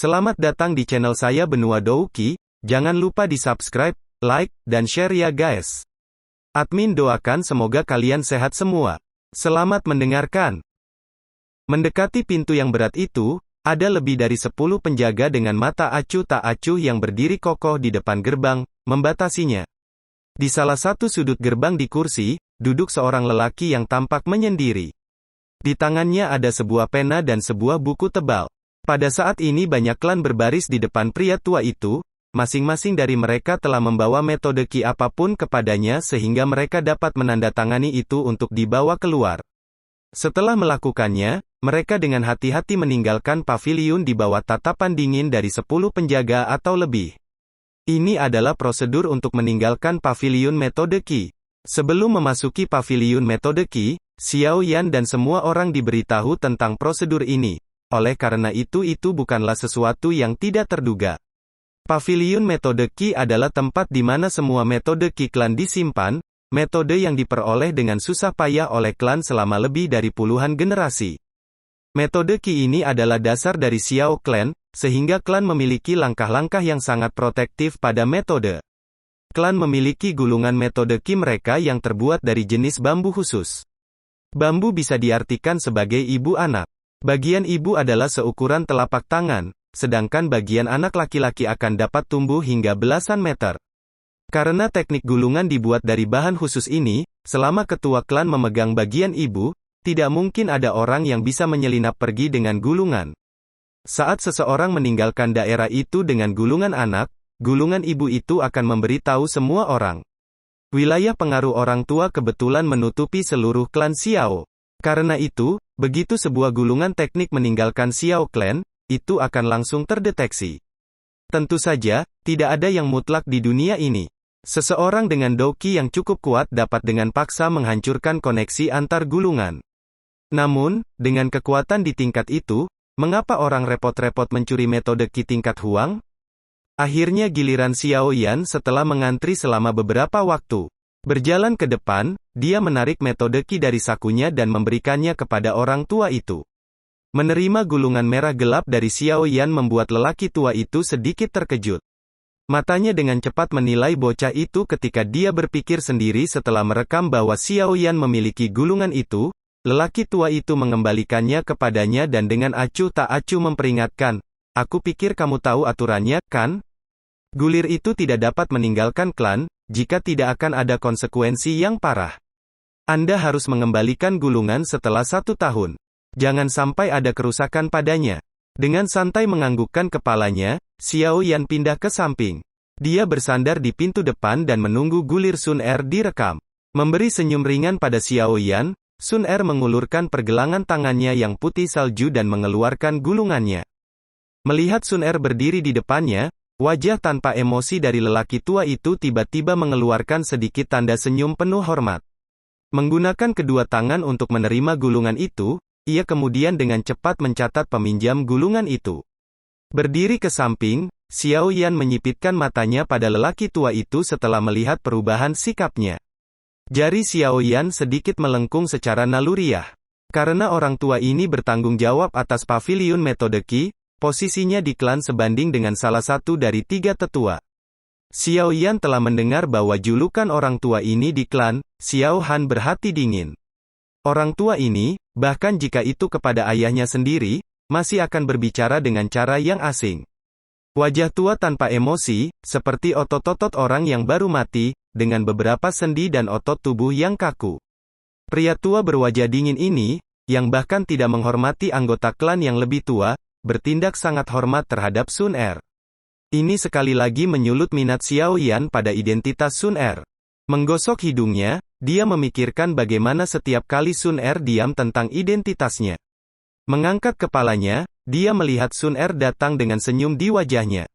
Selamat datang di channel saya Benua Douki, jangan lupa di subscribe, like, dan share ya guys. Admin doakan semoga kalian sehat semua. Selamat mendengarkan. Mendekati pintu yang berat itu, ada lebih dari 10 penjaga dengan mata acuh tak acuh yang berdiri kokoh di depan gerbang, membatasinya. Di salah satu sudut gerbang di kursi, duduk seorang lelaki yang tampak menyendiri. Di tangannya ada sebuah pena dan sebuah buku tebal. Pada saat ini banyak klan berbaris di depan pria tua itu, masing-masing dari mereka telah membawa metode ki apapun kepadanya sehingga mereka dapat menandatangani itu untuk dibawa keluar. Setelah melakukannya, mereka dengan hati-hati meninggalkan paviliun di bawah tatapan dingin dari 10 penjaga atau lebih. Ini adalah prosedur untuk meninggalkan paviliun metode ki. Sebelum memasuki paviliun metode ki, Xiao Yan dan semua orang diberitahu tentang prosedur ini. Oleh karena itu bukanlah sesuatu yang tidak terduga. Paviliun metode ki adalah tempat di mana semua metode ki klan disimpan, metode yang diperoleh dengan susah payah oleh klan selama lebih dari puluhan generasi. Metode ki ini adalah dasar dari Xiao Clan, sehingga klan memiliki langkah-langkah yang sangat protektif pada metode. Klan memiliki gulungan metode ki mereka yang terbuat dari jenis bambu khusus. Bambu bisa diartikan sebagai ibu anak. Bagian ibu adalah seukuran telapak tangan, sedangkan bagian anak laki-laki akan dapat tumbuh hingga belasan meter. Karena teknik gulungan dibuat dari bahan khusus ini, selama ketua klan memegang bagian ibu, tidak mungkin ada orang yang bisa menyelinap pergi dengan gulungan. Saat seseorang meninggalkan daerah itu dengan gulungan anak, gulungan ibu itu akan memberitahu semua orang. Wilayah pengaruh orang tua kebetulan menutupi seluruh klan Xiao. Karena itu, begitu sebuah gulungan teknik meninggalkan Xiao Clan, itu akan langsung terdeteksi. Tentu saja, tidak ada yang mutlak di dunia ini. Seseorang dengan doki yang cukup kuat dapat dengan paksa menghancurkan koneksi antar gulungan. Namun, dengan kekuatan di tingkat itu, mengapa orang repot-repot mencuri metode ki tingkat Huang? Akhirnya giliran Xiao Yan setelah mengantri selama beberapa waktu. Berjalan ke depan, dia menarik metode ki dari sakunya dan memberikannya kepada orang tua itu. Menerima gulungan merah gelap dari Xiao Yan membuat lelaki tua itu sedikit terkejut. Matanya dengan cepat menilai bocah itu ketika dia berpikir sendiri setelah merekam bahwa Xiao Yan memiliki gulungan itu, lelaki tua itu mengembalikannya kepadanya dan dengan acuh tak acuh memperingatkan, "Aku pikir kamu tahu aturannya, kan? Gulir itu tidak dapat meninggalkan klan, jika tidak akan ada konsekuensi yang parah. Anda harus mengembalikan gulungan setelah 1 tahun. Jangan sampai ada kerusakan padanya." Dengan santai menganggukkan kepalanya, Xiao Yan pindah ke samping. Dia bersandar di pintu depan dan menunggu gulir Sun Er direkam. Memberi senyum ringan pada Xiao Yan, Sun Er mengulurkan pergelangan tangannya yang putih salju dan mengeluarkan gulungannya. Melihat Sun Er berdiri di depannya, wajah tanpa emosi dari lelaki tua itu tiba-tiba mengeluarkan sedikit tanda senyum penuh hormat. Menggunakan kedua tangan untuk menerima gulungan itu, ia kemudian dengan cepat mencatat peminjam gulungan itu. Berdiri ke samping, Xiao Yan menyipitkan matanya pada lelaki tua itu setelah melihat perubahan sikapnya. Jari Xiao Yan sedikit melengkung secara naluriah. Karena orang tua ini bertanggung jawab atas paviliun metode ki, posisinya di klan sebanding dengan salah satu dari 3 tetua. Xiao Yan telah mendengar bahwa julukan orang tua ini di klan, Xiao Han berhati dingin. Orang tua ini, bahkan jika itu kepada ayahnya sendiri, masih akan berbicara dengan cara yang asing. Wajah tua tanpa emosi, seperti otot-otot orang yang baru mati, dengan beberapa sendi dan otot tubuh yang kaku. Pria tua berwajah dingin ini, yang bahkan tidak menghormati anggota klan yang lebih tua, bertindak sangat hormat terhadap Sun Er. Ini sekali lagi menyulut minat Xiao Yan pada identitas Sun Er. Menggosok hidungnya, dia memikirkan bagaimana setiap kali Sun Er diam tentang identitasnya. Mengangkat kepalanya, dia melihat Sun Er datang dengan senyum di wajahnya.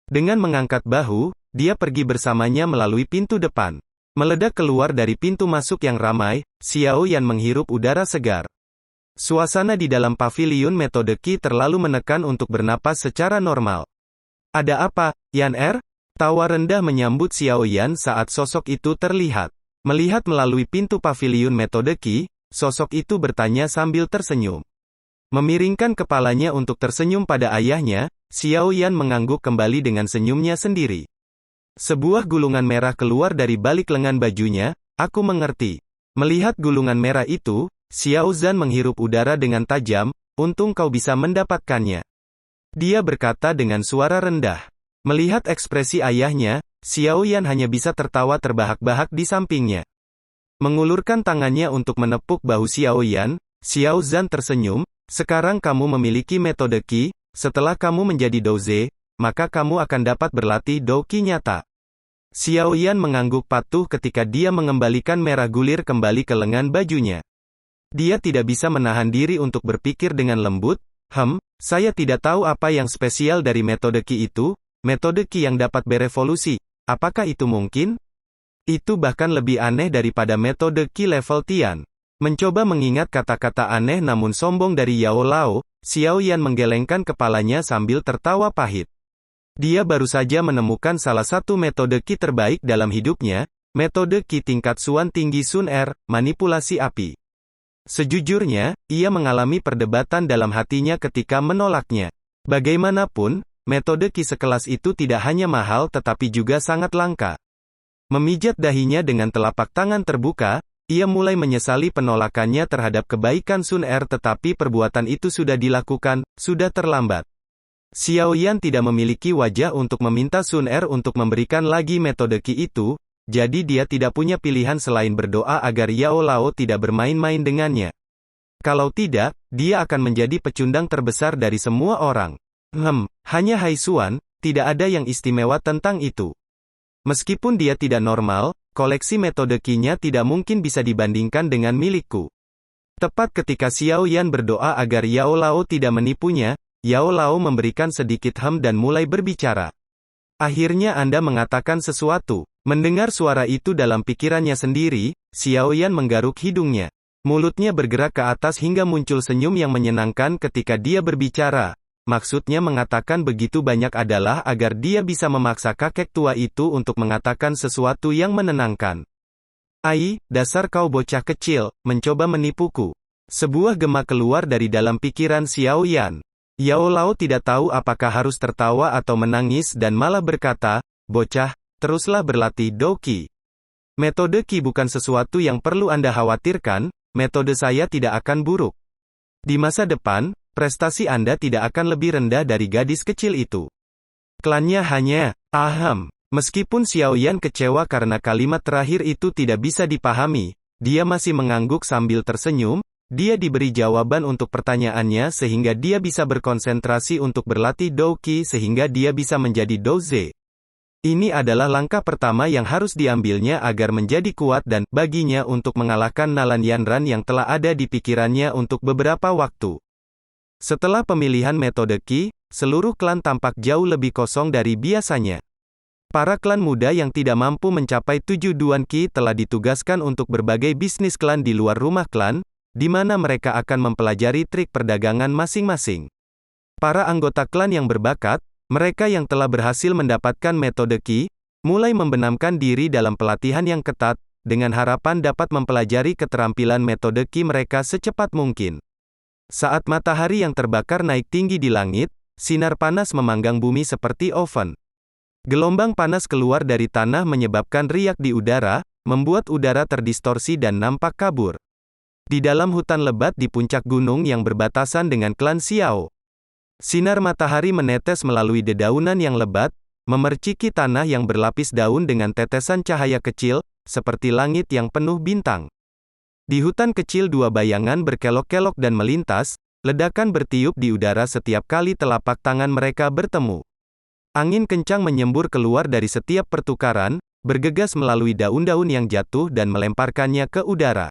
Dengan mengangkat bahu, dia pergi bersamanya melalui pintu depan. Meledak keluar dari pintu masuk yang ramai, Xiao Yan menghirup udara segar. Suasana di dalam paviliun metode ki terlalu menekan untuk bernapas secara normal. "Ada apa, Yan Er?" Tawa rendah menyambut Xiao Yan saat sosok itu terlihat. Melihat melalui pintu paviliun metode ki, sosok itu bertanya sambil tersenyum. Memiringkan kepalanya untuk tersenyum pada ayahnya, Xiao Yan mengangguk kembali dengan senyumnya sendiri. Sebuah gulungan merah keluar dari balik lengan bajunya, aku mengerti. Melihat gulungan merah itu, Xiao Zhan menghirup udara dengan tajam, untung kau bisa mendapatkannya. Dia berkata dengan suara rendah. Melihat ekspresi ayahnya, Xiao Yan hanya bisa tertawa terbahak-bahak di sampingnya. Mengulurkan tangannya untuk menepuk bahu Xiao Yan, Xiao Zhan tersenyum, sekarang kamu memiliki metode Qi, setelah kamu menjadi Douze, maka kamu akan dapat berlatih Dou Qi nyata. Xiao Yan mengangguk patuh ketika dia mengembalikan merah gulir kembali ke lengan bajunya. Dia tidak bisa menahan diri untuk berpikir dengan lembut, saya tidak tahu apa yang spesial dari metode Qi itu, metode Qi yang dapat berevolusi, apakah itu mungkin? Itu bahkan lebih aneh daripada metode Qi level Tian. Mencoba mengingat kata-kata aneh namun sombong dari Yao Lao, Xiao Yan menggelengkan kepalanya sambil tertawa pahit. Dia baru saja menemukan salah satu metode Qi terbaik dalam hidupnya, metode Qi tingkat Suan tinggi Sun Er, manipulasi api. Sejujurnya, ia mengalami perdebatan dalam hatinya ketika menolaknya. Bagaimanapun, metode Qi sekelas itu tidak hanya mahal tetapi juga sangat langka. Memijat dahinya dengan telapak tangan terbuka, ia mulai menyesali penolakannya terhadap kebaikan Sun Er tetapi perbuatan itu sudah dilakukan, sudah terlambat. Xiao Yan tidak memiliki wajah untuk meminta Sun Er untuk memberikan lagi metode Qi itu, jadi dia tidak punya pilihan selain berdoa agar Yao Lao tidak bermain-main dengannya. Kalau tidak, dia akan menjadi pecundang terbesar dari semua orang. Hanya Hai Xuan, tidak ada yang istimewa tentang itu. Meskipun dia tidak normal, koleksi metode Qi-nya tidak mungkin bisa dibandingkan dengan milikku. Tepat ketika Xiao Yan berdoa agar Yao Lao tidak menipunya, Yao Lao memberikan sedikit dan mulai berbicara. Akhirnya Anda mengatakan sesuatu. Mendengar suara itu dalam pikirannya sendiri, Xiao Yan menggaruk hidungnya. Mulutnya bergerak ke atas hingga muncul senyum yang menyenangkan ketika dia berbicara. Maksudnya mengatakan begitu banyak adalah agar dia bisa memaksa kakek tua itu untuk mengatakan sesuatu yang menenangkan. Ai, dasar kau bocah kecil, mencoba menipuku. Sebuah gema keluar dari dalam pikiran Xiao Yan. Yao Lao tidak tahu apakah harus tertawa atau menangis dan malah berkata, bocah, teruslah berlatih Dou Qi. Metode Qi bukan sesuatu yang perlu Anda khawatirkan, metode saya tidak akan buruk. Di masa depan, prestasi Anda tidak akan lebih rendah dari gadis kecil itu. Klannya hanya, Meskipun Xiao Yan kecewa karena kalimat terakhir itu tidak bisa dipahami, dia masih mengangguk sambil tersenyum, dia diberi jawaban untuk pertanyaannya sehingga dia bisa berkonsentrasi untuk berlatih Dou Qi sehingga dia bisa menjadi Douze. Ini adalah langkah pertama yang harus diambilnya agar menjadi kuat dan, baginya untuk mengalahkan Nalan Yanran yang telah ada di pikirannya untuk beberapa waktu. Setelah pemilihan metode Qi, seluruh klan tampak jauh lebih kosong dari biasanya. Para klan muda yang tidak mampu mencapai 7 Duan Qi telah ditugaskan untuk berbagai bisnis klan di luar rumah klan, di mana mereka akan mempelajari trik perdagangan masing-masing. Para anggota klan yang berbakat, mereka yang telah berhasil mendapatkan metode Qi, mulai membenamkan diri dalam pelatihan yang ketat, dengan harapan dapat mempelajari keterampilan metode Qi mereka secepat mungkin. Saat matahari yang terbakar naik tinggi di langit, sinar panas memanggang bumi seperti oven. Gelombang panas keluar dari tanah menyebabkan riak di udara, membuat udara terdistorsi dan nampak kabur. Di dalam hutan lebat di puncak gunung yang berbatasan dengan klan Xiao, sinar matahari menetes melalui dedaunan yang lebat, memerciki tanah yang berlapis daun dengan tetesan cahaya kecil, seperti langit yang penuh bintang. Di hutan kecil dua bayangan berkelok-kelok dan melintas, ledakan bertiup di udara setiap kali telapak tangan mereka bertemu. Angin kencang menyembur keluar dari setiap pertukaran, bergegas melalui daun-daun yang jatuh dan melemparkannya ke udara.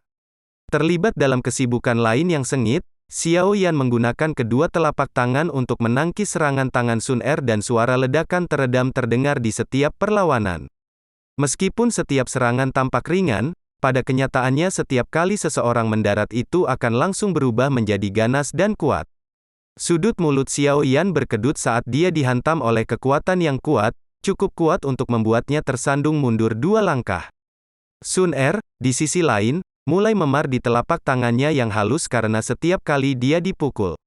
Terlibat dalam kesibukan lain yang sengit, Xiao Yan menggunakan kedua telapak tangan untuk menangkis serangan tangan Sun Er dan suara ledakan teredam terdengar di setiap perlawanan. Meskipun setiap serangan tampak ringan, pada kenyataannya setiap kali seseorang mendarat itu akan langsung berubah menjadi ganas dan kuat. Sudut mulut Xiao Yan berkedut saat dia dihantam oleh kekuatan yang kuat, cukup kuat untuk membuatnya tersandung mundur 2 langkah. Sun Er, di sisi lain, mulai memar di telapak tangannya yang halus karena setiap kali dia dipukul.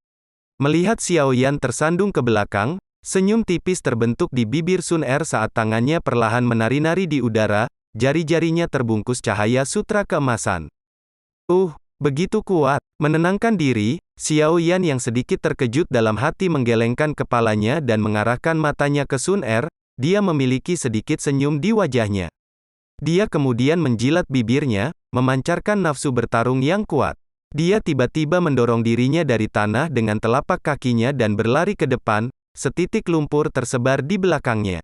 Melihat Xiao Yan tersandung ke belakang, Senyum tipis terbentuk di bibir Sun Er saat tangannya perlahan menari-nari di udara, jari-jarinya terbungkus cahaya sutra keemasan. Begitu kuat. Menenangkan diri, Xiao Yan yang sedikit terkejut dalam hati menggelengkan kepalanya dan mengarahkan matanya ke Sun Er, dia memiliki sedikit senyum di wajahnya. Dia kemudian menjilat bibirnya, memancarkan nafsu bertarung yang kuat. Dia tiba-tiba mendorong dirinya dari tanah dengan telapak kakinya dan berlari ke depan, setitik lumpur tersebar di belakangnya.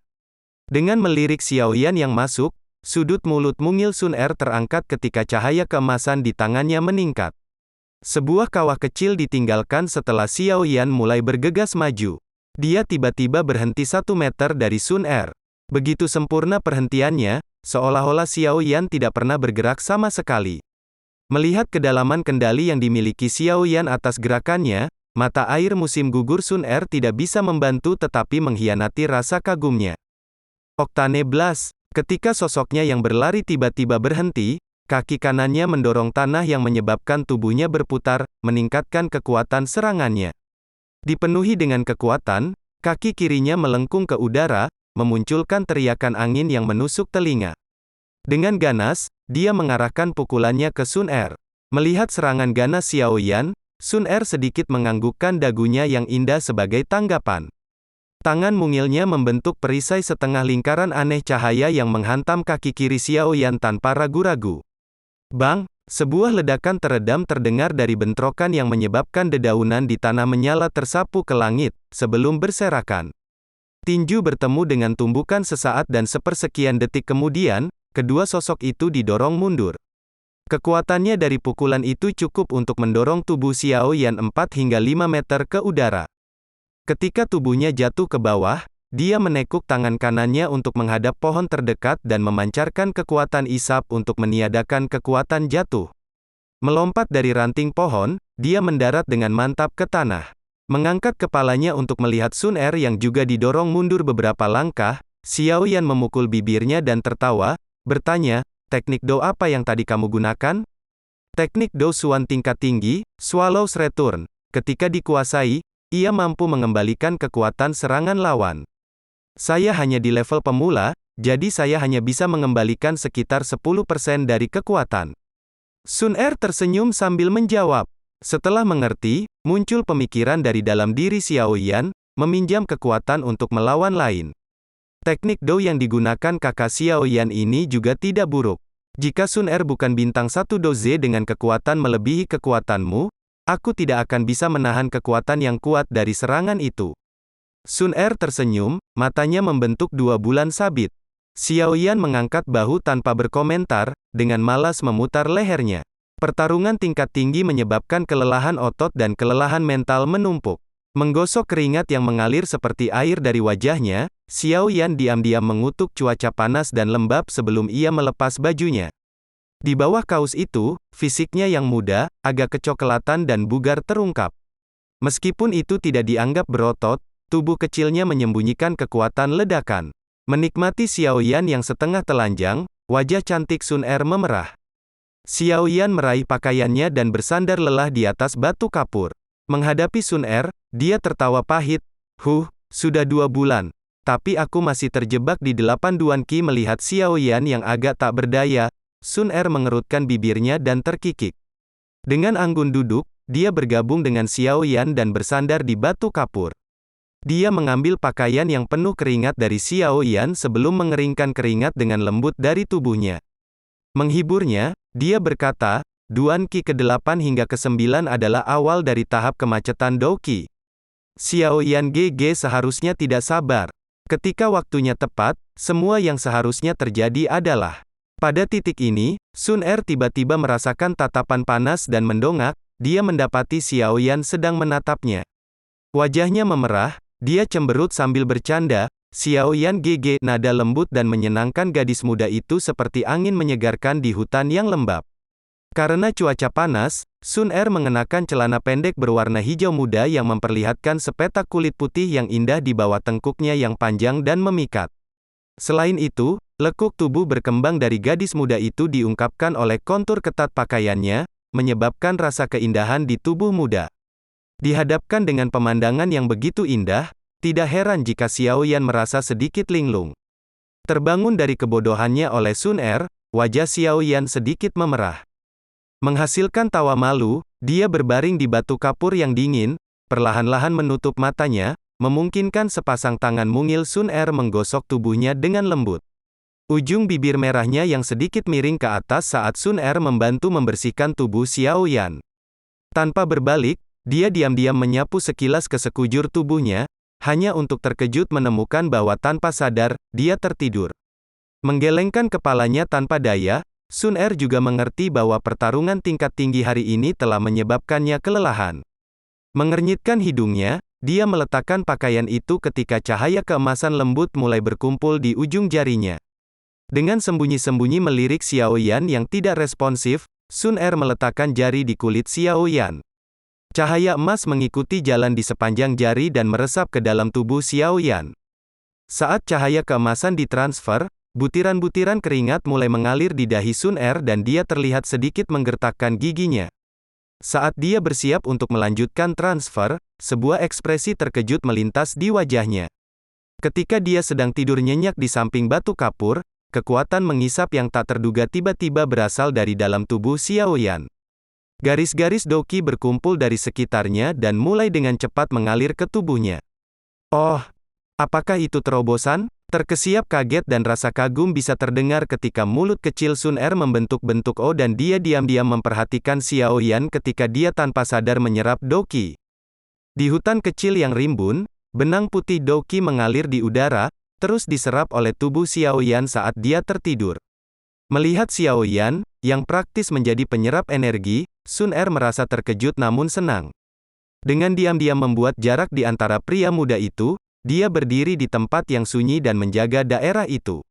Dengan melirik Xiao Yan yang masuk, sudut mulut mungil Sun Er terangkat ketika cahaya keemasan di tangannya meningkat. Sebuah kawah kecil ditinggalkan setelah Xiao Yan mulai bergegas maju. Dia tiba-tiba berhenti 1 meter dari Sun Er. Begitu sempurna perhentiannya, seolah-olah Xiao Yan tidak pernah bergerak sama sekali. Melihat kedalaman kendali yang dimiliki Xiao Yan atas gerakannya, mata air musim gugur Sun Er tidak bisa membantu tetapi mengkhianati rasa kagumnya. Oktane Blast. Ketika sosoknya yang berlari tiba-tiba berhenti, kaki kanannya mendorong tanah yang menyebabkan tubuhnya berputar, meningkatkan kekuatan serangannya. Dipenuhi dengan kekuatan, kaki kirinya melengkung ke udara, memunculkan teriakan angin yang menusuk telinga. Dengan ganas, dia mengarahkan pukulannya ke Sun Er. Melihat serangan ganas Xiao Yan, Sun Er sedikit menganggukkan dagunya yang indah sebagai tanggapan. Tangan mungilnya membentuk perisai setengah lingkaran aneh cahaya yang menghantam kaki kiri Xiao Yan tanpa ragu-ragu. Bang! Sebuah ledakan teredam terdengar dari bentrokan yang menyebabkan dedaunan di tanah menyala tersapu ke langit, sebelum berserakan. Tinju bertemu dengan tumbukan sesaat dan sepersekian detik kemudian, kedua sosok itu didorong mundur. Kekuatannya dari pukulan itu cukup untuk mendorong tubuh Xiao Yan 4 hingga 5 meter ke udara. Ketika tubuhnya jatuh ke bawah, dia menekuk tangan kanannya untuk menghadap pohon terdekat dan memancarkan kekuatan isap untuk meniadakan kekuatan jatuh. Melompat dari ranting pohon, dia mendarat dengan mantap ke tanah. Mengangkat kepalanya untuk melihat Sun Er yang juga didorong mundur beberapa langkah, Xiao Yan memukul bibirnya dan tertawa, bertanya, teknik Do apa yang tadi kamu gunakan? Teknik Do Xuan tingkat tinggi, Swallow's Return. Ketika dikuasai, ia mampu mengembalikan kekuatan serangan lawan. Saya hanya di level pemula, jadi saya hanya bisa mengembalikan sekitar 10% dari kekuatan. Sun Er tersenyum sambil menjawab. Setelah mengerti, muncul pemikiran dari dalam diri Xiao Yan, meminjam kekuatan untuk melawan lain. Teknik Do yang digunakan kakak Xiao Yan ini juga tidak buruk. Jika Sun Er bukan bintang 1 doze dengan kekuatan melebihi kekuatanmu, aku tidak akan bisa menahan kekuatan yang kuat dari serangan itu. Sun Er tersenyum, matanya membentuk 2 bulan sabit. Xiao Yan mengangkat bahu tanpa berkomentar, dengan malas memutar lehernya. Pertarungan tingkat tinggi menyebabkan kelelahan otot dan kelelahan mental menumpuk. Menggosok keringat yang mengalir seperti air dari wajahnya, Xiao Yan diam-diam mengutuk cuaca panas dan lembab sebelum ia melepas bajunya. Di bawah kaos itu, fisiknya yang muda, agak kecoklatan dan bugar terungkap. Meskipun itu tidak dianggap berotot, tubuh kecilnya menyembunyikan kekuatan ledakan. Menikmati Xiao Yan yang setengah telanjang, wajah cantik Sun Er memerah. Xiao Yan meraih pakaiannya dan bersandar lelah di atas batu kapur. Menghadapi Sun Er, dia tertawa pahit. Sudah 2 bulan. Tapi aku masih terjebak di 8 Duan Qi. Melihat Xiao Yan yang agak tak berdaya, Sun Er mengerutkan bibirnya dan terkikik. Dengan anggun duduk, dia bergabung dengan Xiao Yan dan bersandar di batu kapur. Dia mengambil pakaian yang penuh keringat dari Xiao Yan sebelum mengeringkan keringat dengan lembut dari tubuhnya. Menghiburnya, dia berkata, Duan Qi ke-8 hingga ke-9 adalah awal dari tahap kemacetan Dou Qi. Xiao Yan GG seharusnya tidak sabar. Ketika waktunya tepat, semua yang seharusnya terjadi adalah. Pada titik ini, Sun Er tiba-tiba merasakan tatapan panas dan mendongak, dia mendapati Xiao Yan sedang menatapnya. Wajahnya memerah, dia cemberut sambil bercanda, Xiao Yan GG, nada lembut dan menyenangkan gadis muda itu seperti angin menyegarkan di hutan yang lembab. Karena cuaca panas, Sun Er mengenakan celana pendek berwarna hijau muda yang memperlihatkan sepetak kulit putih yang indah di bawah tengkuknya yang panjang dan memikat. Selain itu, lekuk tubuh berkembang dari gadis muda itu diungkapkan oleh kontur ketat pakaiannya, menyebabkan rasa keindahan di tubuh muda. Dihadapkan dengan pemandangan yang begitu indah, Tidak heran jika Xiao Yan merasa sedikit linglung. Terbangun dari kebodohannya oleh Sun Er, wajah Xiao Yan sedikit memerah. Menghasilkan tawa malu, dia berbaring di batu kapur yang dingin, perlahan-lahan menutup matanya, memungkinkan sepasang tangan mungil Sun Er menggosok tubuhnya dengan lembut. Ujung bibir merahnya yang sedikit miring ke atas saat Sun Er membantu membersihkan tubuh Xiao Yan. Tanpa berbalik, dia diam-diam menyapu sekilas ke sekujur tubuhnya, hanya untuk terkejut menemukan bahwa tanpa sadar, dia tertidur. Menggelengkan kepalanya tanpa daya, Sun Er juga mengerti bahwa pertarungan tingkat tinggi hari ini telah menyebabkannya kelelahan. Mengernyitkan hidungnya, dia meletakkan pakaian itu ketika cahaya keemasan lembut mulai berkumpul di ujung jarinya. Dengan sembunyi-sembunyi melirik Xiao Yan yang tidak responsif, Sun Er meletakkan jari di kulit Xiao Yan. Cahaya emas mengikuti jalan di sepanjang jari dan meresap ke dalam tubuh Xiao Yan. Saat cahaya keemasan ditransfer, butiran-butiran keringat mulai mengalir di dahi Sun Er dan dia terlihat sedikit menggertakkan giginya. Saat dia bersiap untuk melanjutkan transfer, sebuah ekspresi terkejut melintas di wajahnya. Ketika dia sedang tidur nyenyak di samping batu kapur, kekuatan mengisap yang tak terduga tiba-tiba berasal dari dalam tubuh Xiao Yan. Garis-garis doqi berkumpul dari sekitarnya dan mulai dengan cepat mengalir ke tubuhnya. Oh, apakah itu terobosan? Terkesiap kaget dan rasa kagum bisa terdengar ketika mulut kecil Sun Er membentuk-bentuk O dan dia diam-diam memperhatikan Xiao Yan ketika dia tanpa sadar menyerap doqi. Di hutan kecil yang rimbun, benang putih doqi mengalir di udara, terus diserap oleh tubuh Xiao Yan saat dia tertidur. Melihat Xiao Yan, yang praktis menjadi penyerap energi, Sun Er merasa terkejut namun senang. Dengan diam-diam membuat jarak di antara pria muda itu, dia berdiri di tempat yang sunyi dan menjaga daerah itu.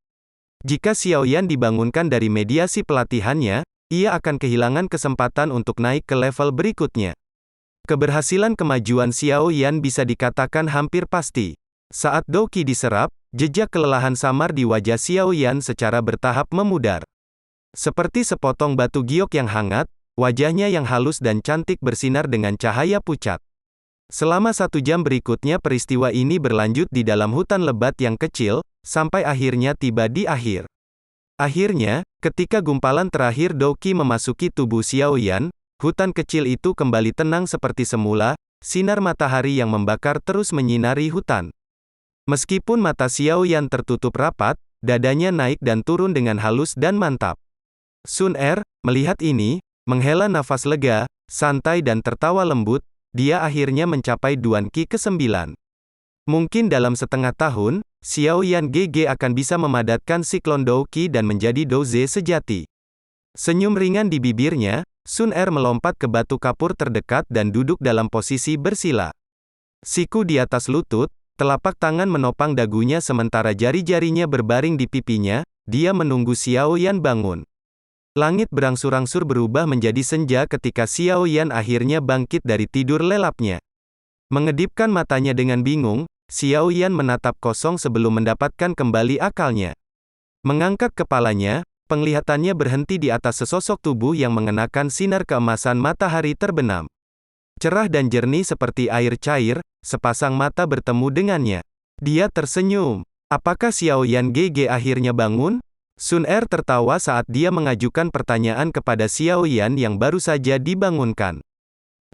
Jika Xiao Yan dibangunkan dari mediasi pelatihannya, ia akan kehilangan kesempatan untuk naik ke level berikutnya. Keberhasilan kemajuan Xiao Yan bisa dikatakan hampir pasti. Saat doqi diserap, jejak kelelahan samar di wajah Xiao Yan secara bertahap memudar. Seperti sepotong batu giok yang hangat, wajahnya yang halus dan cantik bersinar dengan cahaya pucat. Selama 1 jam berikutnya peristiwa ini berlanjut di dalam hutan lebat yang kecil, sampai akhirnya tiba di akhir. Akhirnya, ketika gumpalan terakhir doqi memasuki tubuh Xiao Yan, hutan kecil itu kembali tenang seperti semula, sinar matahari yang membakar terus menyinari hutan. Meskipun mata Xiao Yan tertutup rapat, dadanya naik dan turun dengan halus dan mantap. Sun Er, melihat ini, menghela nafas lega, santai dan tertawa lembut, dia akhirnya mencapai Duan Qi ke-9. Mungkin dalam setengah tahun, Xiao Yan GG akan bisa memadatkan siklon Dou Qi dan menjadi Dou Ze sejati. Senyum ringan di bibirnya, Sun Er melompat ke batu kapur terdekat dan duduk dalam posisi bersila. Siku di atas lutut, telapak tangan menopang dagunya sementara jari-jarinya berbaring di pipinya, dia menunggu Xiao Yan bangun. Langit berangsur-angsur berubah menjadi senja ketika Xiao Yan akhirnya bangkit dari tidur lelapnya. Mengedipkan matanya dengan bingung, Xiao Yan menatap kosong sebelum mendapatkan kembali akalnya. Mengangkat kepalanya, penglihatannya berhenti di atas sesosok tubuh yang mengenakan sinar keemasan matahari terbenam. Cerah dan jernih seperti air cair, sepasang mata bertemu dengannya. Dia tersenyum. Apakah Xiao Yan GG akhirnya bangun? Sun Er tertawa saat dia mengajukan pertanyaan kepada Xiao Yan yang baru saja dibangunkan.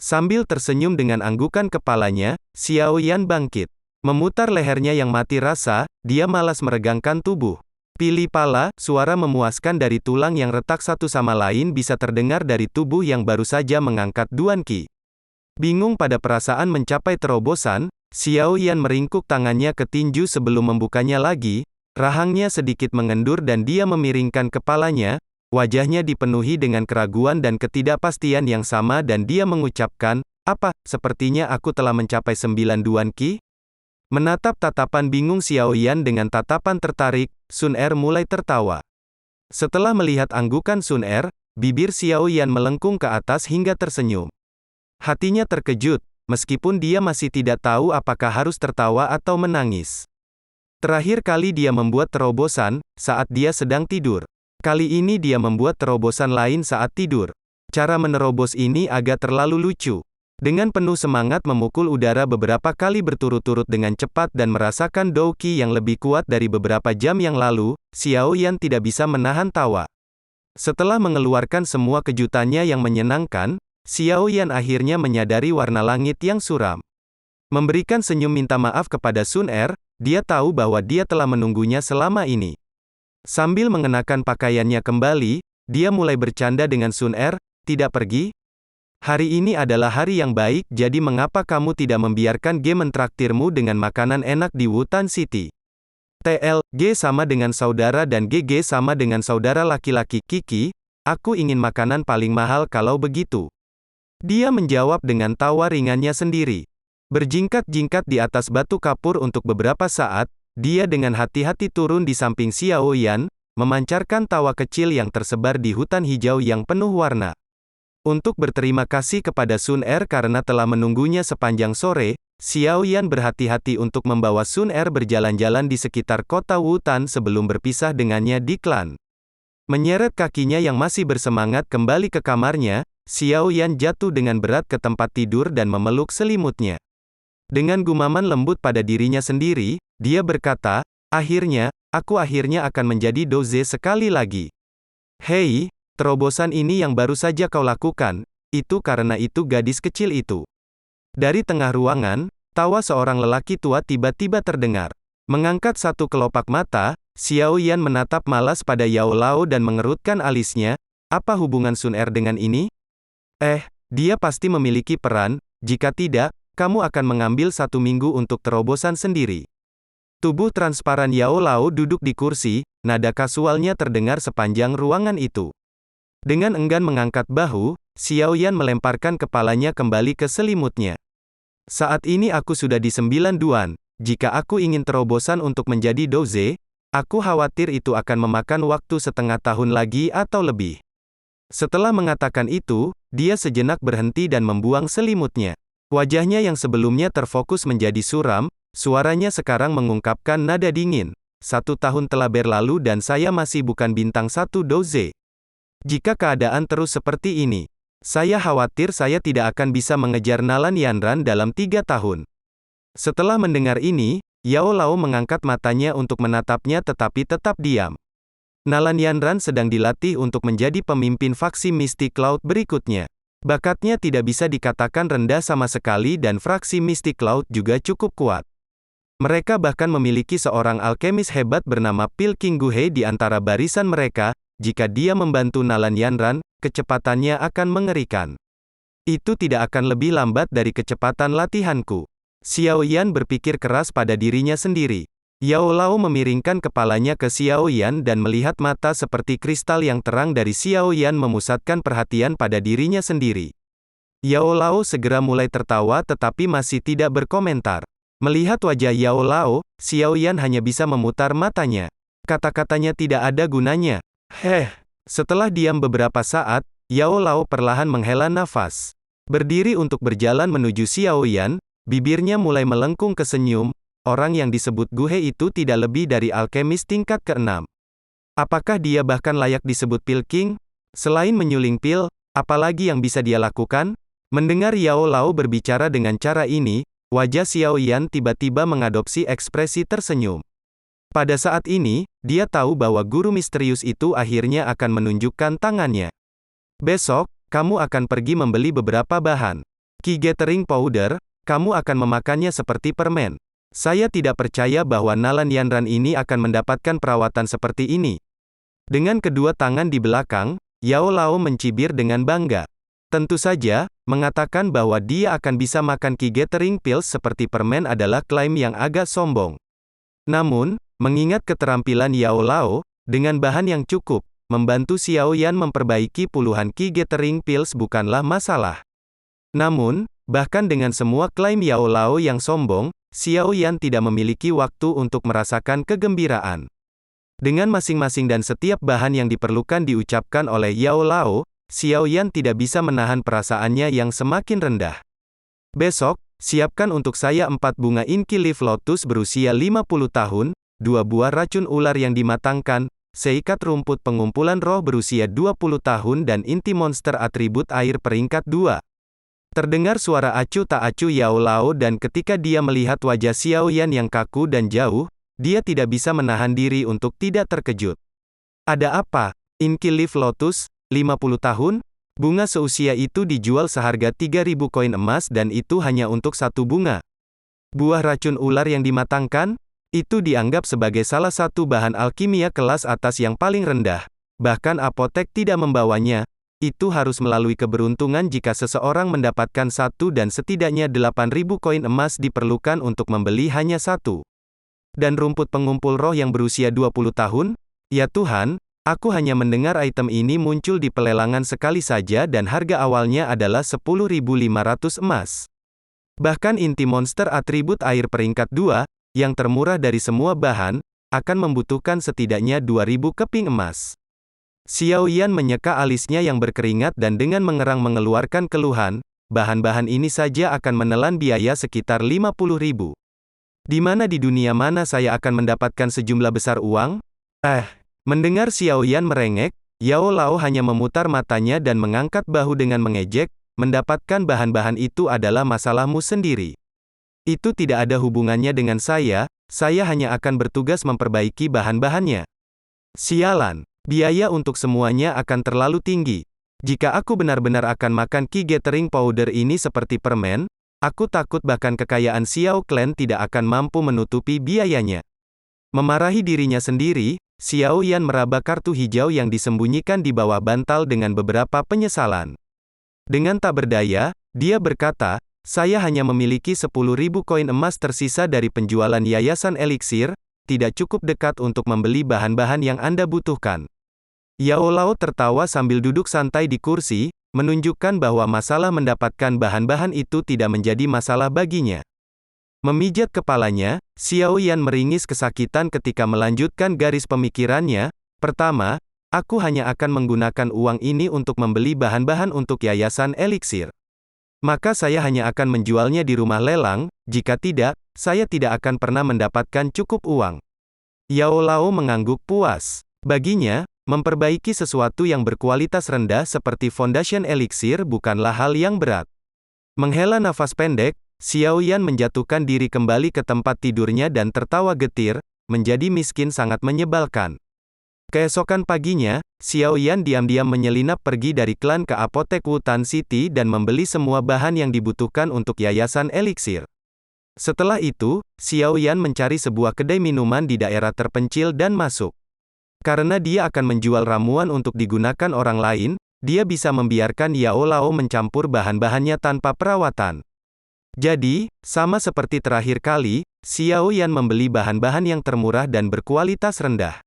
Sambil tersenyum dengan anggukan kepalanya, Xiao Yan bangkit. Memutar lehernya yang mati rasa, dia malas meregangkan tubuh. Pilih pala, suara memuaskan dari tulang yang retak satu sama lain bisa terdengar dari tubuh yang baru saja mengangkat Duan Qi. Bingung pada perasaan mencapai terobosan, Xiao Yan meringkuk tangannya ke tinju sebelum membukanya lagi, rahangnya sedikit mengendur dan dia memiringkan kepalanya, wajahnya dipenuhi dengan keraguan dan ketidakpastian yang sama dan dia mengucapkan, "Apa, sepertinya aku telah mencapai 9 Duan Qi?" Menatap tatapan bingung Xiao Yan dengan tatapan tertarik, Sun Er mulai tertawa. Setelah melihat anggukan Sun Er, bibir Xiao Yan melengkung ke atas hingga tersenyum. Hatinya terkejut, meskipun dia masih tidak tahu apakah harus tertawa atau menangis. Terakhir kali dia membuat terobosan, saat dia sedang tidur. Kali ini dia membuat terobosan lain saat tidur. Cara menerobos ini agak terlalu lucu. Dengan penuh semangat memukul udara beberapa kali berturut-turut dengan cepat dan merasakan douki yang lebih kuat dari beberapa jam yang lalu, Xiao Yan tidak bisa menahan tawa. Setelah mengeluarkan semua kejutannya yang menyenangkan, Xiao Yan akhirnya menyadari warna langit yang suram. Memberikan senyum minta maaf kepada Sun Er, dia tahu bahwa dia telah menunggunya selama ini. Sambil mengenakan pakaiannya kembali, dia mulai bercanda dengan Sun Er, "Tidak pergi? Hari ini adalah hari yang baik, jadi mengapa kamu tidak membiarkan G mentraktirmu dengan makanan enak di Wutan City?" G sama dengan saudara dan GG sama dengan saudara laki-laki Kiki, "Aku ingin makanan paling mahal kalau begitu." Dia menjawab dengan tawa ringannya sendiri. Berjingkat-jingkat di atas batu kapur untuk beberapa saat, dia dengan hati-hati turun di samping Xiao Yan, memancarkan tawa kecil yang tersebar di hutan hijau yang penuh warna. Untuk berterima kasih kepada Sun Er karena telah menunggunya sepanjang sore, Xiao Yan berhati-hati untuk membawa Sun Er berjalan-jalan di sekitar kota Wutan sebelum berpisah dengannya di klan. Menyeret kakinya yang masih bersemangat kembali ke kamarnya, Xiao Yan jatuh dengan berat ke tempat tidur dan memeluk selimutnya. Dengan gumaman lembut pada dirinya sendiri, dia berkata, "Akhirnya, aku akhirnya akan menjadi doze sekali lagi. Hei, terobosan ini yang baru saja kau lakukan, itu karena itu gadis kecil itu." Dari tengah ruangan, tawa seorang lelaki tua tiba-tiba terdengar. Mengangkat satu kelopak mata, Xiao Yan menatap malas pada Yao Lao dan mengerutkan alisnya, "Apa hubungan Sun Er dengan ini? Dia pasti memiliki peran, jika tidak, kamu akan mengambil 1 minggu untuk terobosan sendiri." Tubuh transparan Yao Lao duduk di kursi, nada kasualnya terdengar sepanjang ruangan itu. Dengan enggan mengangkat bahu, Xiao Yan melemparkan kepalanya kembali ke selimutnya. "Saat ini aku sudah di 9 duan, jika aku ingin terobosan untuk menjadi doze, aku khawatir itu akan memakan waktu setengah tahun lagi atau lebih." Setelah mengatakan itu, dia sejenak berhenti dan membuang selimutnya. Wajahnya yang sebelumnya terfokus menjadi suram, suaranya sekarang mengungkapkan nada dingin. 1 tahun telah berlalu dan saya masih bukan bintang 1 doze. Jika keadaan terus seperti ini, saya khawatir saya tidak akan bisa mengejar Nalan Yanran dalam 3 tahun. Setelah mendengar ini, Yao Lao mengangkat matanya untuk menatapnya tetapi tetap diam. Nalan Yanran sedang dilatih untuk menjadi pemimpin faksi Mystic Cloud berikutnya. Bakatnya tidak bisa dikatakan rendah sama sekali dan fraksi Mystic Cloud juga cukup kuat. Mereka bahkan memiliki seorang alkemis hebat bernama Pil King Guhe di antara barisan mereka. Jika dia membantu Nalan Yanran, kecepatannya akan mengerikan. Itu tidak akan lebih lambat dari kecepatan latihanku. Xiao Yan berpikir keras pada dirinya sendiri. Yao Lao memiringkan kepalanya ke Xiao Yan dan melihat mata seperti kristal yang terang dari Xiao Yan memusatkan perhatian pada dirinya sendiri. Yao Lao segera mulai tertawa tetapi masih tidak berkomentar. Melihat wajah Yao Lao, Xiao Yan hanya bisa memutar matanya. Kata-katanya tidak ada gunanya. Setelah diam beberapa saat, Yao Lao perlahan menghela nafas. Berdiri untuk berjalan menuju Xiao Yan, bibirnya mulai melengkung ke senyum. Orang yang disebut Guhe itu tidak lebih dari alkemis tingkat ke-6. Apakah dia bahkan layak disebut Pil King? Selain menyuling pil, apalagi yang bisa dia lakukan? Mendengar Yao Lao berbicara dengan cara ini, wajah Xiao Yan tiba-tiba mengadopsi ekspresi tersenyum. Pada saat ini, dia tahu bahwa guru misterius itu akhirnya akan menunjukkan tangannya. "Besok, kamu akan pergi membeli beberapa bahan. Ki Gathering Powder, kamu akan memakannya seperti permen. Saya tidak percaya bahwa Nalan Yanran ini akan mendapatkan perawatan seperti ini." Dengan kedua tangan di belakang, Yao Lao mencibir dengan bangga. Tentu saja, mengatakan bahwa dia akan bisa makan Ki Gathering Pills seperti permen adalah klaim yang agak sombong. Namun, mengingat keterampilan Yao Lao, dengan bahan yang cukup, membantu Xiao Yan memperbaiki puluhan Ki Gathering Pills bukanlah masalah. Namun, bahkan dengan semua klaim Yao Lao yang sombong, Xiao Yan tidak memiliki waktu untuk merasakan kegembiraan. Dengan masing-masing dan setiap bahan yang diperlukan diucapkan oleh Yao Lao, Xiao Yan tidak bisa menahan perasaannya yang semakin rendah. "Besok, siapkan untuk saya 4 bunga Inky Leaf Lotus berusia 50 tahun, 2 buah racun ular yang dimatangkan, seikat rumput pengumpulan roh berusia 20 tahun dan inti monster atribut air peringkat 2. Terdengar suara acuh tak acuh Yao Lao dan ketika dia melihat wajah Xiao Yan yang kaku dan jauh, dia tidak bisa menahan diri untuk tidak terkejut. Ada apa? Inky Leaf Lotus, 50 tahun? Bunga seusia itu dijual seharga 3.000 koin emas dan itu hanya untuk satu bunga. Buah racun ular yang dimatangkan? Itu dianggap sebagai salah satu bahan alkimia kelas atas yang paling rendah. Bahkan apotek tidak membawanya. Itu harus melalui keberuntungan jika seseorang mendapatkan satu dan setidaknya 8.000 koin emas diperlukan untuk membeli hanya satu. Dan rumput pengumpul roh yang berusia 20 tahun? Ya Tuhan, aku hanya mendengar item ini muncul di pelelangan sekali saja dan harga awalnya adalah 10.500 emas. Bahkan inti monster atribut air peringkat 2, yang termurah dari semua bahan, akan membutuhkan setidaknya 2.000 keping emas. Xiao Yan menyeka alisnya yang berkeringat dan dengan mengerang mengeluarkan keluhan, bahan-bahan ini saja akan menelan biaya sekitar 50.000. Di mana di dunia mana saya akan mendapatkan sejumlah besar uang? Mendengar Xiao Yan merengek, Yao Lao hanya memutar matanya dan mengangkat bahu dengan mengejek, mendapatkan bahan-bahan itu adalah masalahmu sendiri. Itu tidak ada hubungannya dengan saya hanya akan bertugas memperbaiki bahan-bahannya. Sialan. Biaya untuk semuanya akan terlalu tinggi. Jika aku benar-benar akan makan Ki Gathering Powder ini seperti permen, aku takut bahkan kekayaan Xiao Clan tidak akan mampu menutupi biayanya. Memarahi dirinya sendiri, Xiao Yan meraba kartu hijau yang disembunyikan di bawah bantal dengan beberapa penyesalan. Dengan tak berdaya, dia berkata, saya hanya memiliki 10.000 koin emas tersisa dari penjualan yayasan eliksir, tidak cukup dekat untuk membeli bahan-bahan yang Anda butuhkan. Yao Lao tertawa sambil duduk santai di kursi, menunjukkan bahwa masalah mendapatkan bahan-bahan itu tidak menjadi masalah baginya. Memijat kepalanya, Xiao Yan meringis kesakitan ketika melanjutkan garis pemikirannya. Pertama, aku hanya akan menggunakan uang ini untuk membeli bahan-bahan untuk yayasan eliksir. Maka saya hanya akan menjualnya di rumah lelang, jika tidak, saya tidak akan pernah mendapatkan cukup uang. Yao Lao mengangguk puas. Baginya, memperbaiki sesuatu yang berkualitas rendah seperti Foundation Elixir bukanlah hal yang berat. Menghela nafas pendek, Xiao Yan menjatuhkan diri kembali ke tempat tidurnya dan tertawa getir, menjadi miskin sangat menyebalkan. Keesokan paginya, Xiao Yan diam-diam menyelinap pergi dari klan ke apotek Wutan City dan membeli semua bahan yang dibutuhkan untuk yayasan eliksir. Setelah itu, Xiao Yan mencari sebuah kedai minuman di daerah terpencil dan masuk. Karena dia akan menjual ramuan untuk digunakan orang lain, dia bisa membiarkan Yao Lao mencampur bahan-bahannya tanpa perawatan. Jadi, sama seperti terakhir kali, Xiao Yan membeli bahan-bahan yang termurah dan berkualitas rendah.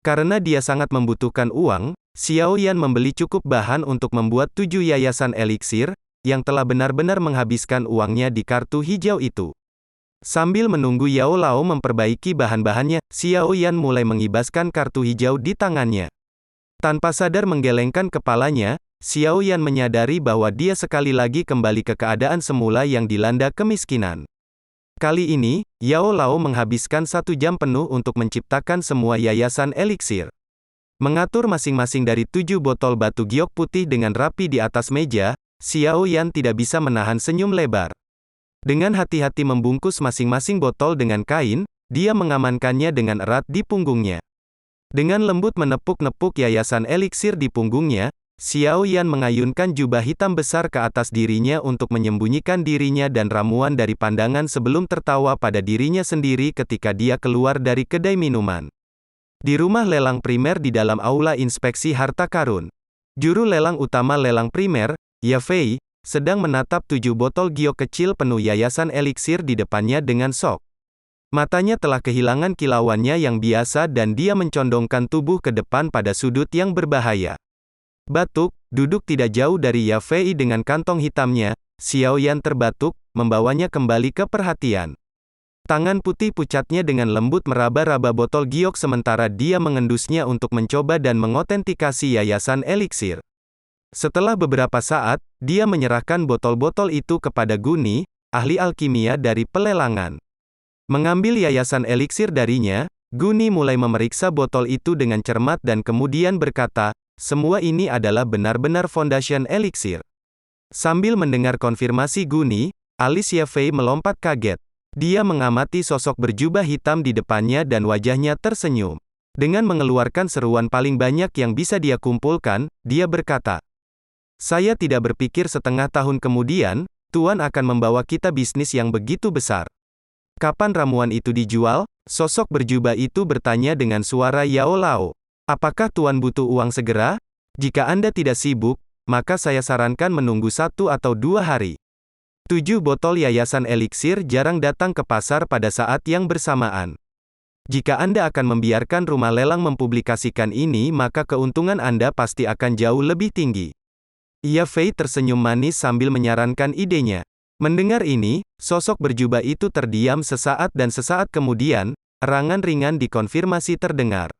Karena dia sangat membutuhkan uang, Xiao Yan membeli cukup bahan untuk membuat 7 yayasan eliksir, yang telah benar-benar menghabiskan uangnya di kartu hijau itu. Sambil menunggu Yao Lao memperbaiki bahan-bahannya, Xiao Yan mulai mengibaskan kartu hijau di tangannya. Tanpa sadar menggelengkan kepalanya, Xiao Yan menyadari bahwa dia sekali lagi kembali ke keadaan semula yang dilanda kemiskinan. Kali ini, Yao Lao menghabiskan 1 jam penuh untuk menciptakan semua yayasan eliksir. Mengatur masing-masing dari 7 botol batu giok putih dengan rapi di atas meja, Xiao Yan tidak bisa menahan senyum lebar. Dengan hati-hati membungkus masing-masing botol dengan kain, dia mengamankannya dengan erat di punggungnya. Dengan lembut menepuk-nepuk yayasan eliksir di punggungnya, Xiao Yan mengayunkan jubah hitam besar ke atas dirinya untuk menyembunyikan dirinya dan ramuan dari pandangan sebelum tertawa pada dirinya sendiri ketika dia keluar dari kedai minuman. Di rumah lelang primer di dalam aula inspeksi harta karun, juru lelang utama lelang primer, Ya Fei, sedang menatap 7 botol giok kecil penuh yayasan eliksir di depannya dengan sok. Matanya telah kehilangan kilauannya yang biasa dan dia mencondongkan tubuh ke depan pada sudut yang berbahaya. Batuk, duduk tidak jauh dari Ya Fei dengan kantong hitamnya, Xiao Yan terbatuk, membawanya kembali ke perhatian. Tangan putih pucatnya dengan lembut meraba-raba botol giok sementara dia mengendusnya untuk mencoba dan mengotentikasi yayasan eliksir. Setelah beberapa saat, dia menyerahkan botol-botol itu kepada Guni, ahli alkimia dari pelelangan. Mengambil yayasan eliksir darinya, Guni mulai memeriksa botol itu dengan cermat dan kemudian berkata, semua ini adalah benar-benar Foundation Elixir. Sambil mendengar konfirmasi Guni, alis Ye Fei melompat kaget. Dia mengamati sosok berjubah hitam di depannya dan wajahnya tersenyum. Dengan mengeluarkan seruan paling banyak yang bisa dia kumpulkan, dia berkata, "Saya tidak berpikir setengah tahun kemudian, Tuan akan membawa kita bisnis yang begitu besar. Kapan ramuan itu dijual?" Sosok berjubah itu bertanya dengan suara Yao Lao. "Apakah Tuan butuh uang segera? Jika Anda tidak sibuk, maka saya sarankan menunggu 1 atau 2 hari." 7 botol yayasan eliksir jarang datang ke pasar pada saat yang bersamaan. Jika Anda akan membiarkan rumah lelang mempublikasikan ini, maka keuntungan Anda pasti akan jauh lebih tinggi. Ye Fei tersenyum manis sambil menyarankan idenya. Mendengar ini, sosok berjubah itu terdiam sesaat dan sesaat kemudian, erangan ringan dikonfirmasi terdengar.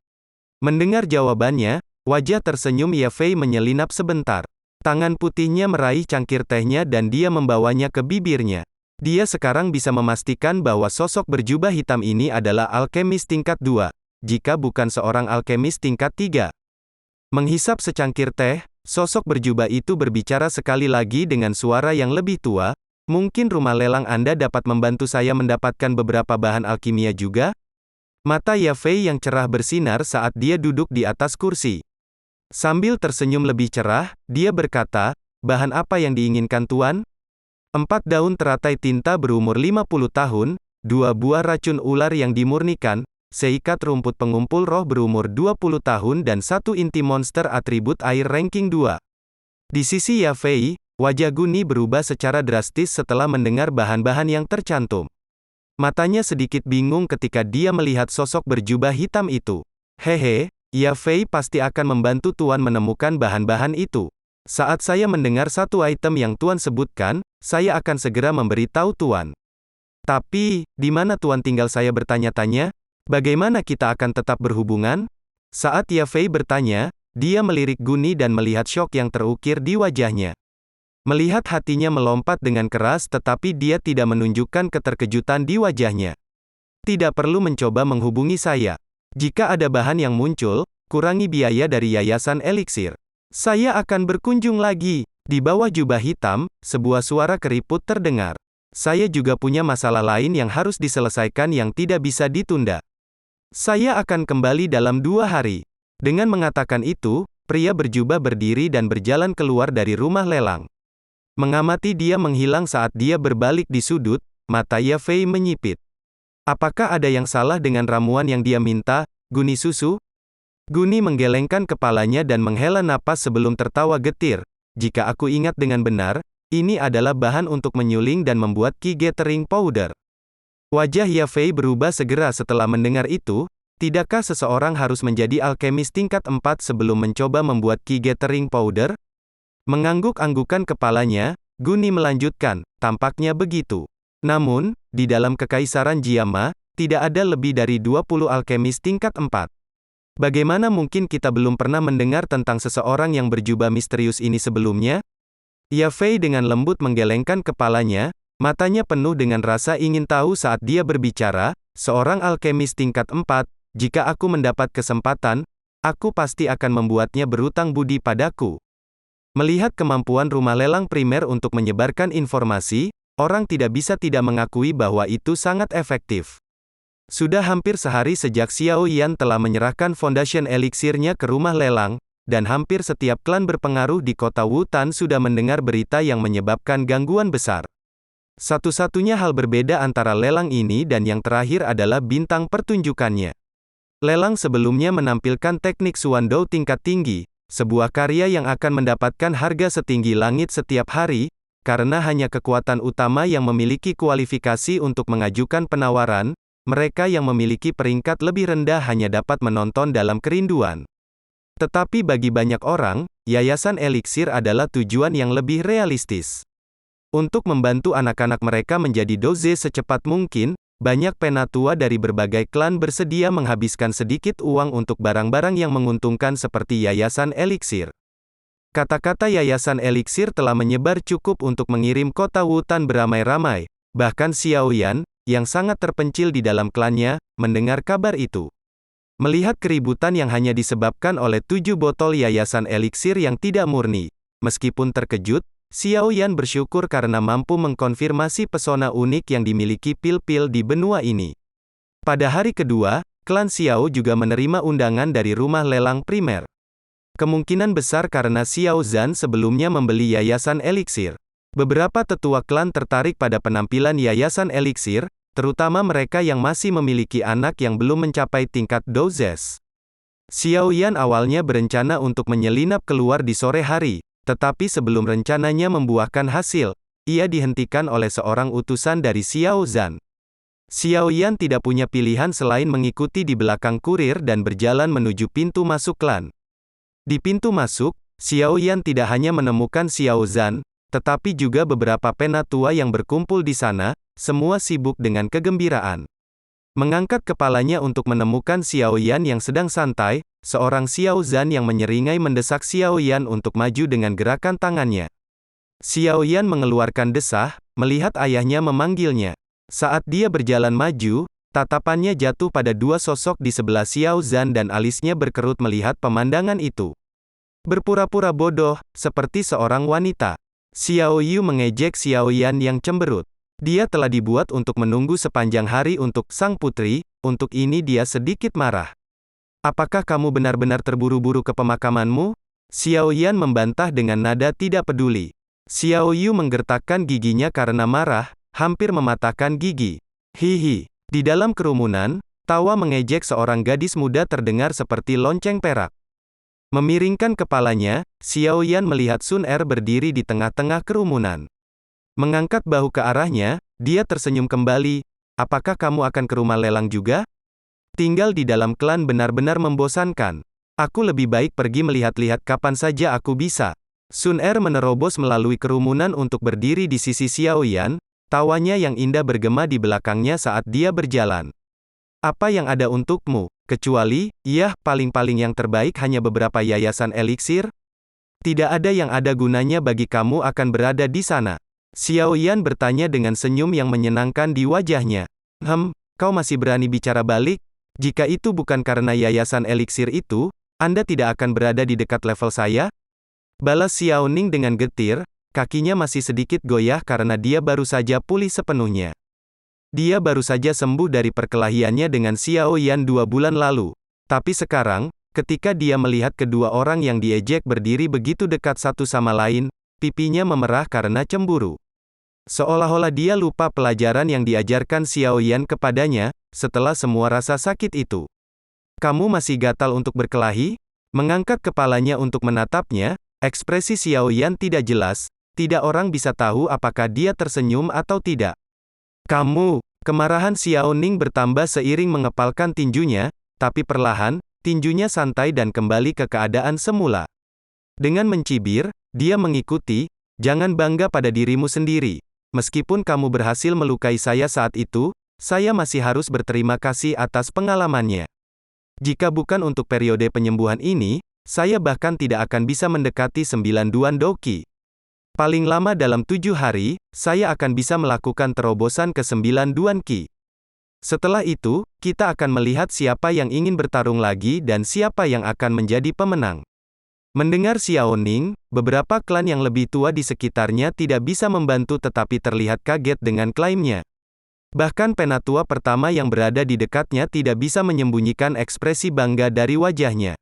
Mendengar jawabannya, wajah tersenyum Ye Fei menyelinap sebentar. Tangan putihnya meraih cangkir tehnya dan dia membawanya ke bibirnya. Dia sekarang bisa memastikan bahwa sosok berjubah hitam ini adalah alkemis tingkat 2, jika bukan seorang alkemis tingkat 3. Menghisap secangkir teh, sosok berjubah itu berbicara sekali lagi dengan suara yang lebih tua, "Mungkin rumah lelang Anda dapat membantu saya mendapatkan beberapa bahan alkimia juga?" Mata Ye Fei yang cerah bersinar saat dia duduk di atas kursi. Sambil tersenyum lebih cerah, dia berkata, "Bahan apa yang diinginkan Tuan?" 4 daun teratai tinta berumur 50 tahun, 2 buah racun ular yang dimurnikan, seikat rumput pengumpul roh berumur 20 tahun dan 1 inti monster atribut air ranking 2. Di sisi Ye Fei, wajah Guni berubah secara drastis setelah mendengar bahan-bahan yang tercantum. Matanya sedikit bingung ketika dia melihat sosok berjubah hitam itu. "Hehe, Ye Fei pasti akan membantu Tuan menemukan bahan-bahan itu. Saat saya mendengar satu item yang Tuan sebutkan, saya akan segera memberitahu Tuan." "Tapi, di mana Tuan tinggal?" saya bertanya-tanya. "Bagaimana kita akan tetap berhubungan?" Saat Ye Fei bertanya, dia melirik Guni dan melihat syok yang terukir di wajahnya. Melihat hatinya melompat dengan keras tetapi dia tidak menunjukkan keterkejutan di wajahnya. "Tidak perlu mencoba menghubungi saya. Jika ada bahan yang muncul, kurangi biaya dari yayasan eliksir. Saya akan berkunjung lagi." Di bawah jubah hitam, sebuah suara keriput terdengar. "Saya juga punya masalah lain yang harus diselesaikan yang tidak bisa ditunda. Saya akan kembali dalam 2 hari." Dengan mengatakan itu, pria berjubah berdiri dan berjalan keluar dari rumah lelang. Mengamati dia menghilang saat dia berbalik di sudut, mata Ye Fei menyipit. "Apakah ada yang salah dengan ramuan yang dia minta, Guni susu?" Guni menggelengkan kepalanya dan menghela napas sebelum tertawa getir. "Jika aku ingat dengan benar, ini adalah bahan untuk menyuling dan membuat Qi Gathering Powder." Wajah Ye Fei berubah segera setelah mendengar itu. Tidakkah seseorang harus menjadi alkemis tingkat 4 sebelum mencoba membuat Qi Gathering Powder? Mengangguk-anggukan kepalanya, Guni melanjutkan, "Tampaknya begitu. Namun, di dalam Kekaisaran Jiama, tidak ada lebih dari 20 alkemis tingkat 4. Bagaimana mungkin kita belum pernah mendengar tentang seseorang yang berjubah misterius ini sebelumnya?" Ye Fei dengan lembut menggelengkan kepalanya, matanya penuh dengan rasa ingin tahu saat dia berbicara, "Seorang alkemis tingkat 4, jika aku mendapat kesempatan, aku pasti akan membuatnya berutang budi padaku." Melihat kemampuan rumah lelang primer untuk menyebarkan informasi, orang tidak bisa tidak mengakui bahwa itu sangat efektif. Sudah hampir sehari sejak Xiao Yan telah menyerahkan fondasi eliksirnya ke rumah lelang, dan hampir setiap klan berpengaruh di kota Wutan sudah mendengar berita yang menyebabkan gangguan besar. Satu-satunya hal berbeda antara lelang ini dan yang terakhir adalah bintang pertunjukannya. Lelang sebelumnya menampilkan teknik Suandou tingkat tinggi, sebuah karya yang akan mendapatkan harga setinggi langit setiap hari, karena hanya kekuatan utama yang memiliki kualifikasi untuk mengajukan penawaran. Mereka yang memiliki peringkat lebih rendah hanya dapat menonton dalam kerinduan. Tetapi bagi banyak orang, yayasan eliksir adalah tujuan yang lebih realistis. Untuk membantu anak-anak mereka menjadi doze secepat mungkin, banyak penatua dari berbagai klan bersedia menghabiskan sedikit uang untuk barang-barang yang menguntungkan seperti yayasan eliksir. Kata-kata yayasan eliksir telah menyebar cukup untuk mengirim kota Wutan beramai-ramai, bahkan Xiao Yan, yang sangat terpencil di dalam klannya, mendengar kabar itu. Melihat keributan yang hanya disebabkan oleh 7 botol yayasan eliksir yang tidak murni, meskipun terkejut, Xiao Yan bersyukur karena mampu mengkonfirmasi pesona unik yang dimiliki pil-pil di benua ini. Pada hari kedua, klan Xiao juga menerima undangan dari rumah lelang primer. Kemungkinan besar karena Xiao Zhan sebelumnya membeli yayasan eliksir. Beberapa tetua klan tertarik pada penampilan yayasan eliksir, terutama mereka yang masih memiliki anak yang belum mencapai tingkat dozes. Xiao Yan awalnya berencana untuk menyelinap keluar di sore hari, tetapi sebelum rencananya membuahkan hasil, ia dihentikan oleh seorang utusan dari Xiao Zhan. Xiao Yan tidak punya pilihan selain mengikuti di belakang kurir dan berjalan menuju pintu masuk klan. Di pintu masuk, Xiao Yan tidak hanya menemukan Xiao Zhan, tetapi juga beberapa penatua yang berkumpul di sana, semua sibuk dengan kegembiraan. Mengangkat kepalanya untuk menemukan Xiao Yan yang sedang santai, seorang Xiao Zhan yang menyeringai mendesak Xiao Yan untuk maju dengan gerakan tangannya. Xiao Yan mengeluarkan desah, melihat ayahnya memanggilnya. Saat dia berjalan maju, tatapannya jatuh pada dua sosok di sebelah Xiao Zhan dan alisnya berkerut melihat pemandangan itu. Berpura-pura bodoh, seperti seorang wanita. Xiao Yu mengejek Xiao Yan yang cemberut. Dia telah dibuat untuk menunggu sepanjang hari untuk sang putri, untuk ini dia sedikit marah. Apakah kamu benar-benar terburu-buru ke pemakamanmu? Xiao Yan membantah dengan nada tidak peduli. Xiao Yu menggertakkan giginya karena marah, hampir mematahkan gigi. Hihi. Di dalam kerumunan, tawa mengejek seorang gadis muda terdengar seperti lonceng perak. Memiringkan kepalanya, Xiao Yan melihat Sun Er berdiri di tengah-tengah kerumunan. Mengangkat bahu ke arahnya, dia tersenyum kembali. Apakah kamu akan ke rumah lelang juga? Tinggal di dalam klan benar-benar membosankan. Aku lebih baik pergi melihat-lihat kapan saja aku bisa. Sun Er menerobos melalui kerumunan untuk berdiri di sisi Xiao Yan, tawanya yang indah bergema di belakangnya saat dia berjalan. Apa yang ada untukmu, kecuali, paling-paling yang terbaik hanya beberapa yayasan eliksir? Tidak ada yang ada gunanya bagi kamu akan berada di sana. Xiao Yan bertanya dengan senyum yang menyenangkan di wajahnya. Kau masih berani bicara balik? Jika itu bukan karena yayasan eliksir itu, Anda tidak akan berada di dekat level saya? Balas Xiao Ning dengan getir, kakinya masih sedikit goyah karena dia baru saja pulih sepenuhnya. Dia baru saja sembuh dari perkelahiannya dengan Xiao Yan 2 bulan lalu. Tapi sekarang, ketika dia melihat kedua orang yang diejek berdiri begitu dekat satu sama lain, pipinya memerah karena cemburu. Seolah-olah dia lupa pelajaran yang diajarkan Xiao Yan kepadanya, setelah semua rasa sakit itu. Kamu masih gatal untuk berkelahi? Mengangkat kepalanya untuk menatapnya, ekspresi Xiao Yan tidak jelas, tidak orang bisa tahu apakah dia tersenyum atau tidak. Kamu, kemarahan Xiao Ning bertambah seiring mengepalkan tinjunya, tapi perlahan, tinjunya santai dan kembali ke keadaan semula. Dengan mencibir, dia mengikuti, jangan bangga pada dirimu sendiri. Meskipun kamu berhasil melukai saya saat itu, saya masih harus berterima kasih atas pengalamannya. Jika bukan untuk periode penyembuhan ini, saya bahkan tidak akan bisa mendekati 9 Duan Douqi. Paling lama dalam 7 hari, saya akan bisa melakukan terobosan ke 9 Duan Qi. Setelah itu, kita akan melihat siapa yang ingin bertarung lagi dan siapa yang akan menjadi pemenang. Mendengar Xiao Ning, beberapa klan yang lebih tua di sekitarnya tidak bisa membantu tetapi terlihat kaget dengan klaimnya. Bahkan penatua pertama yang berada di dekatnya tidak bisa menyembunyikan ekspresi bangga dari wajahnya.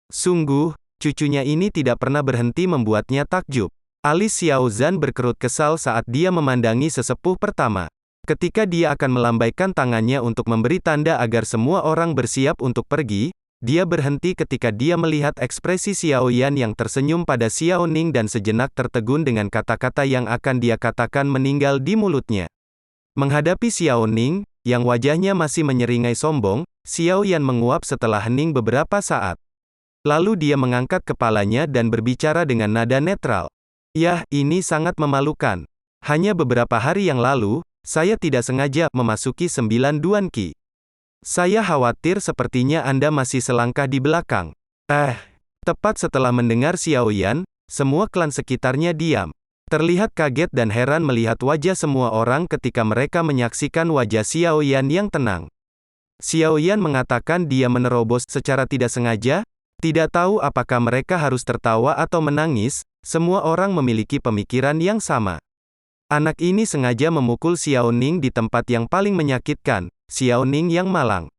Sungguh, cucunya ini tidak pernah berhenti membuatnya takjub. Alis Xiao Zhan berkerut kesal saat dia memandangi sesepuh pertama. Ketika dia akan melambaikan tangannya untuk memberi tanda agar semua orang bersiap untuk pergi, dia berhenti ketika dia melihat ekspresi Xiao Yan yang tersenyum pada Xiao Ning dan sejenak tertegun dengan kata-kata yang akan dia katakan meninggal di mulutnya. Menghadapi Xiao Ning, yang wajahnya masih menyeringai sombong, Xiao Yan menguap setelah hening beberapa saat. Lalu dia mengangkat kepalanya dan berbicara dengan nada netral. Yah, ini sangat memalukan. Hanya beberapa hari yang lalu, saya tidak sengaja memasuki 9 Duan Qi. Saya khawatir sepertinya Anda masih selangkah di belakang. Tepat setelah mendengar Xiao Yan, semua klan sekitarnya diam. Terlihat kaget dan heran melihat wajah semua orang ketika mereka menyaksikan wajah Xiao Yan yang tenang. Xiao Yan mengatakan dia menerobos secara tidak sengaja, tidak tahu apakah mereka harus tertawa atau menangis, Semua orang memiliki pemikiran yang sama. Anak ini sengaja memukul Xiao Ning di tempat yang paling menyakitkan, Xiao Ning yang malang.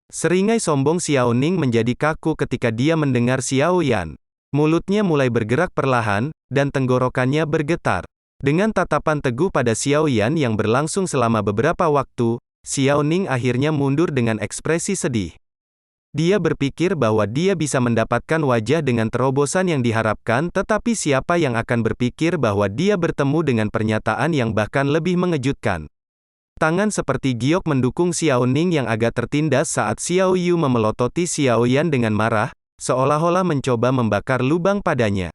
Seringai sombong Xiao Ning menjadi kaku ketika dia mendengar Xiao Yan. Mulutnya mulai bergerak perlahan, dan tenggorokannya bergetar. Dengan tatapan teguh pada Xiao Yan yang berlangsung selama beberapa waktu, Xiao Ning akhirnya mundur dengan ekspresi sedih. Dia berpikir bahwa dia bisa mendapatkan wajah dengan terobosan yang diharapkan, tetapi siapa yang akan berpikir bahwa dia bertemu dengan pernyataan yang bahkan lebih mengejutkan. Tangan seperti giok mendukung Xiao Ning yang agak tertindas saat Xiao Yu memelototi Xiao Yan dengan marah, seolah-olah mencoba membakar lubang padanya.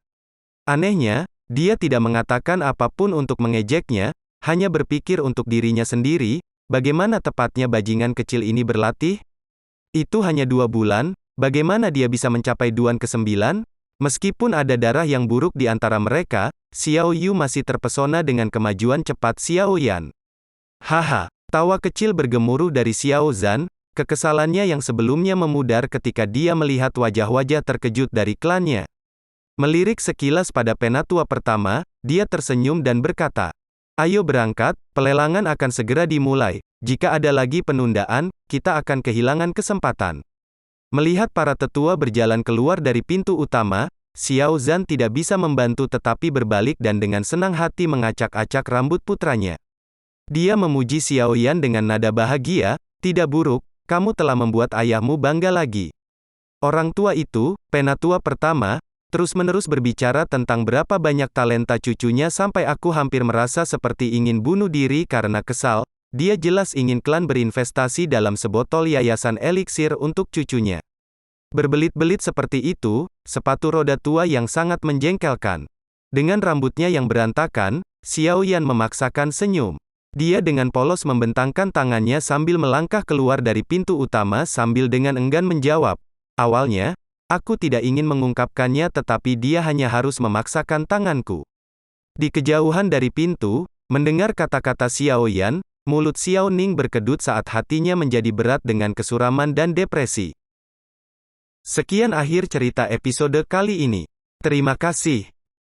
Anehnya, dia tidak mengatakan apapun untuk mengejeknya, hanya berpikir untuk dirinya sendiri, bagaimana tepatnya bajingan kecil ini berlatih? Itu hanya 2 bulan, bagaimana dia bisa mencapai Duan ke-9? Meskipun ada darah yang buruk di antara mereka, Xiao Yu masih terpesona dengan kemajuan cepat Xiao Yan. Haha, tawa kecil bergemuruh dari Xiao Zhan, kekesalannya yang sebelumnya memudar ketika dia melihat wajah-wajah terkejut dari klannya. Melirik sekilas pada penatua pertama, dia tersenyum dan berkata, "Ayo berangkat, pelelangan akan segera dimulai. Jika ada lagi penundaan, kita akan kehilangan kesempatan." Melihat para tetua berjalan keluar dari pintu utama, Xiao Zhan tidak bisa membantu tetapi berbalik dan dengan senang hati mengacak-acak rambut putranya. Dia memuji Xiao Yan dengan nada bahagia, "Tidak buruk, kamu telah membuat ayahmu bangga lagi." Orang tua itu, penatua pertama, terus-menerus berbicara tentang berapa banyak talenta cucunya sampai aku hampir merasa seperti ingin bunuh diri karena kesal. Dia jelas ingin klan berinvestasi dalam sebotol yayasan eliksir untuk cucunya. Berbelit-belit seperti itu, sepatu roda tua yang sangat menjengkelkan. Dengan rambutnya yang berantakan, Xiao Yan memaksakan senyum. Dia dengan polos membentangkan tangannya sambil melangkah keluar dari pintu utama sambil dengan enggan menjawab. "Awalnya, aku tidak ingin mengungkapkannya tetapi dia hanya harus memaksakan tanganku." Di kejauhan dari pintu, mendengar kata-kata Xiao Yan, mulut Xiao Ning berkedut saat hatinya menjadi berat dengan kesuraman dan depresi. Sekian akhir cerita episode kali ini. Terima kasih.